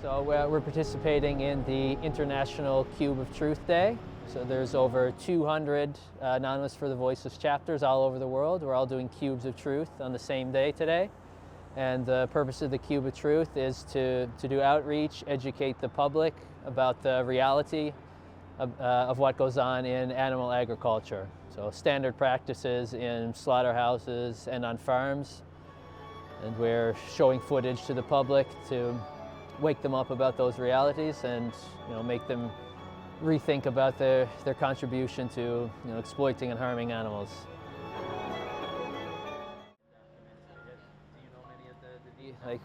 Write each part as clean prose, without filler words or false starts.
So we're participating in the International Cube of Truth Day. So there's over 200 Anonymous for the Voiceless chapters all over the world. We're all doing cubes of truth on the same day today. And the purpose of the Cube of Truth is to do outreach, educate the public about the reality of what goes on in animal agriculture. So standard practices in slaughterhouses and on farms. And we're showing footage to the public to wake them up about those realities and make them rethink about their contribution to exploiting and harming animals. Like,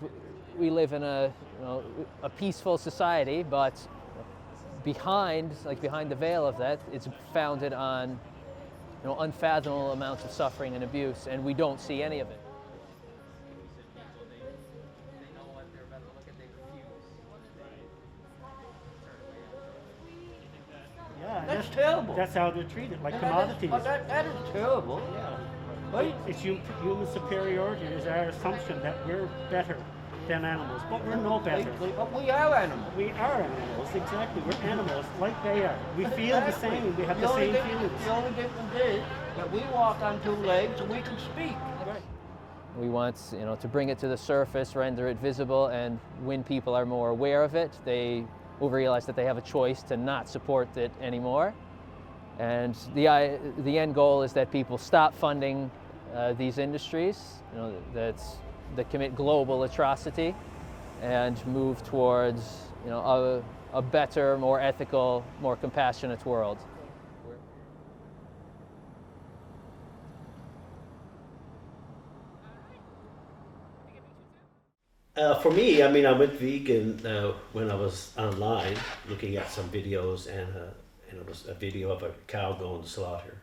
we live in a peaceful society, but behind the veil of that, it's founded on unfathomable amounts of suffering and abuse, and we don't see any of it. Yeah, that's terrible. That's how they're treated, like commodities. That is terrible. Yeah. Right? It's human superiority is our assumption that we're better than animals, but we're no better. But we are animals. We are animals, exactly. We're animals like they are. We feel the same. We have the same feelings. The only difference is that we walk on two legs and we can speak. Right. We want to bring it to the surface, render it visible, and when people are more aware of it, they will realize that they have a choice to not support it anymore. And the end goal is that people stop funding these industries that commit global atrocity and move towards a better, more ethical, more compassionate world. For me, I went vegan when I was online looking at some videos, and it was a video of a cow going to slaughter,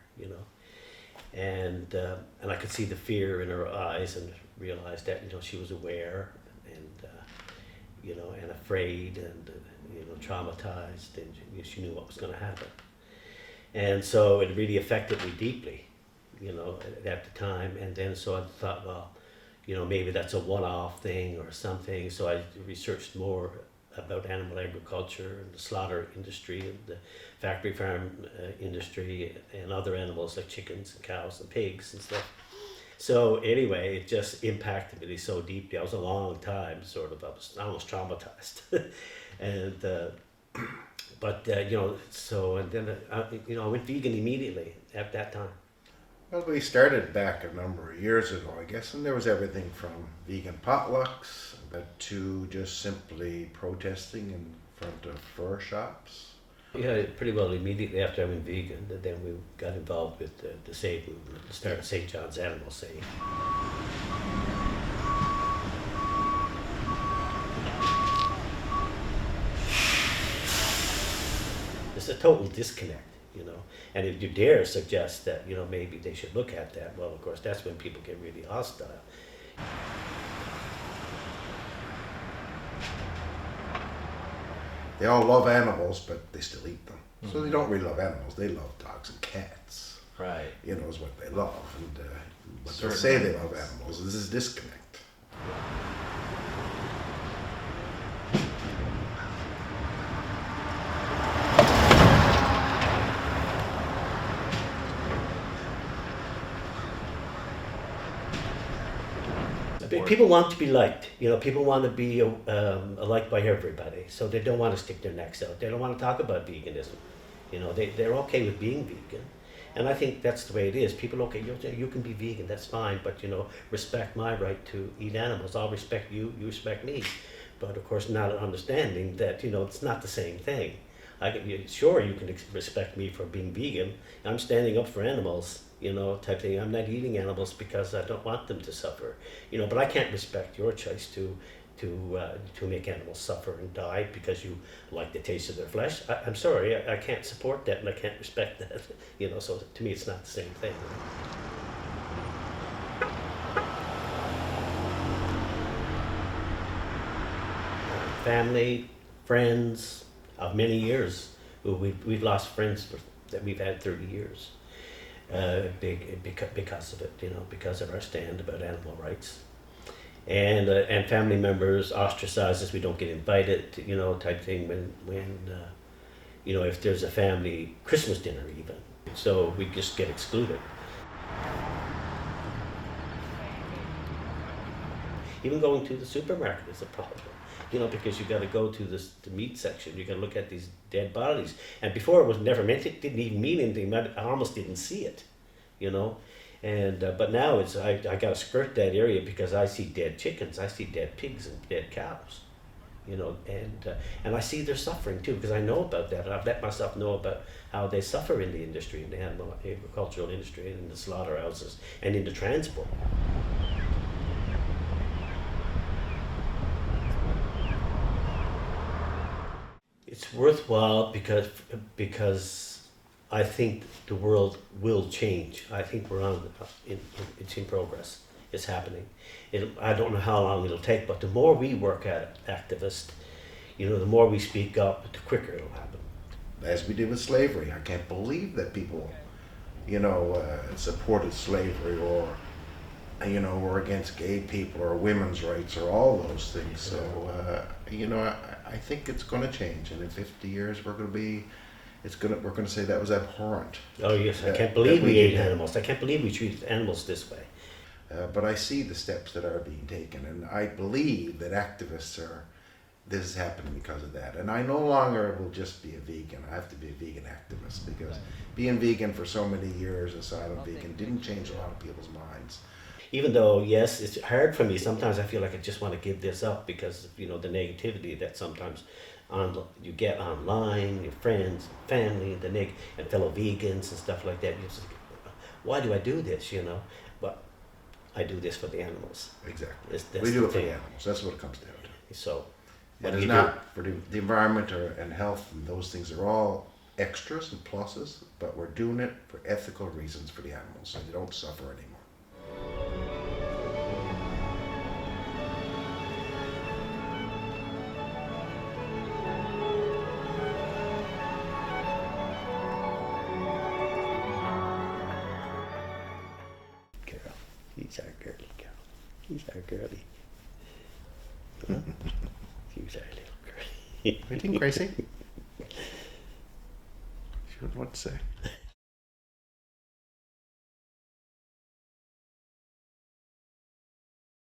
and I could see the fear in her eyes and realized that she was aware and and afraid and traumatized, and she knew what was going to happen, and so it really affected me deeply, at the time. And then so I thought, well, maybe that's a one-off thing or something. So I researched more about animal agriculture and the slaughter industry and the factory farm industry and other animals like chickens and cows and pigs and stuff. So anyway, it just impacted me so deeply. I was a long time I was almost traumatized. And so and then I went vegan immediately at that time. Well, we started back a number of years ago, I guess, and there was everything from vegan potlucks to just simply protesting in front of fur shops. Yeah, pretty well immediately after I went vegan, then we got involved with the Save movement and started St. John's Animal Save. It's a total disconnect. And if you dare suggest that, maybe they should look at that, well, of course, that's when people get really hostile. They all love animals, but they still eat them. Mm-hmm. So they don't really love animals, they love dogs and cats. Right. Is what they love. And what they say they love animals is this disconnect. People want to be liked, people want to be liked by everybody, so they don't want to stick their necks out. They don't want to talk about veganism. They're okay with being vegan. And I think that's the way it is. People, okay, you can be vegan, that's fine, but respect my right to eat animals. I'll respect you, you respect me. But of course, not understanding that, it's not the same thing. Sure, you can respect me for being vegan. I'm standing up for animals, type thing. I'm not eating animals because I don't want them to suffer, but I can't respect your choice to make animals suffer and die because you like the taste of their flesh. I'm sorry, I can't support that and I can't respect that, so to me it's not the same thing. Family, friends of many years, we've lost friends that we've had 30 years. Because of it, because of our stand about animal rights. and family members ostracize us. We don't get invited, type thing when if there's a family Christmas dinner even. So we just get excluded. Even going to the supermarket is a problem, because you got to go to the meat section. You got to look at these dead bodies. And before it was never meant. It didn't even mean anything. I almost didn't see it, And but now I got to skirt that area because I see dead chickens, I see dead pigs and dead cows, and I see their suffering too because I know about that. I've let myself know about how they suffer in the industry, in the animal agricultural industry, and in the slaughterhouses, and in the transport. It's worthwhile because I think the world will change. I think we're it's in progress. It's happening. I don't know how long it'll take, but the more we work at it, activists, the more we speak up, the quicker it'll happen. As we did with slavery, I can't believe that people, supported slavery or, were against gay people or women's rights or all those things. So, I think it's going to change, and in 50 years we're going to say that was abhorrent. Oh yes, I can't believe we ate animals. I can't believe we treated animals this way. But I see the steps that are being taken, and I believe that this is happening because of that. And I no longer will just be a vegan. I have to be a vegan activist because being vegan for so many years, a silent vegan, didn't change a lot of people's minds. Even though, yes, it's hard for me. Sometimes I feel like I just want to give this up because, the negativity that sometimes you get online, your friends, family, and fellow vegans and stuff like that. You're just like, why do I do this, But I do this for the animals. Exactly. That's we do it for thing. the animals. That's what it comes down to. So, It is not for the environment and health, and those things are all extras and pluses, but we're doing it for ethical reasons for the animals, so they don't suffer anymore. Carol, he's our girly girl. He's our girly. Huh? He's our little girly. What do you think, Gracie? She wouldn't know what to say.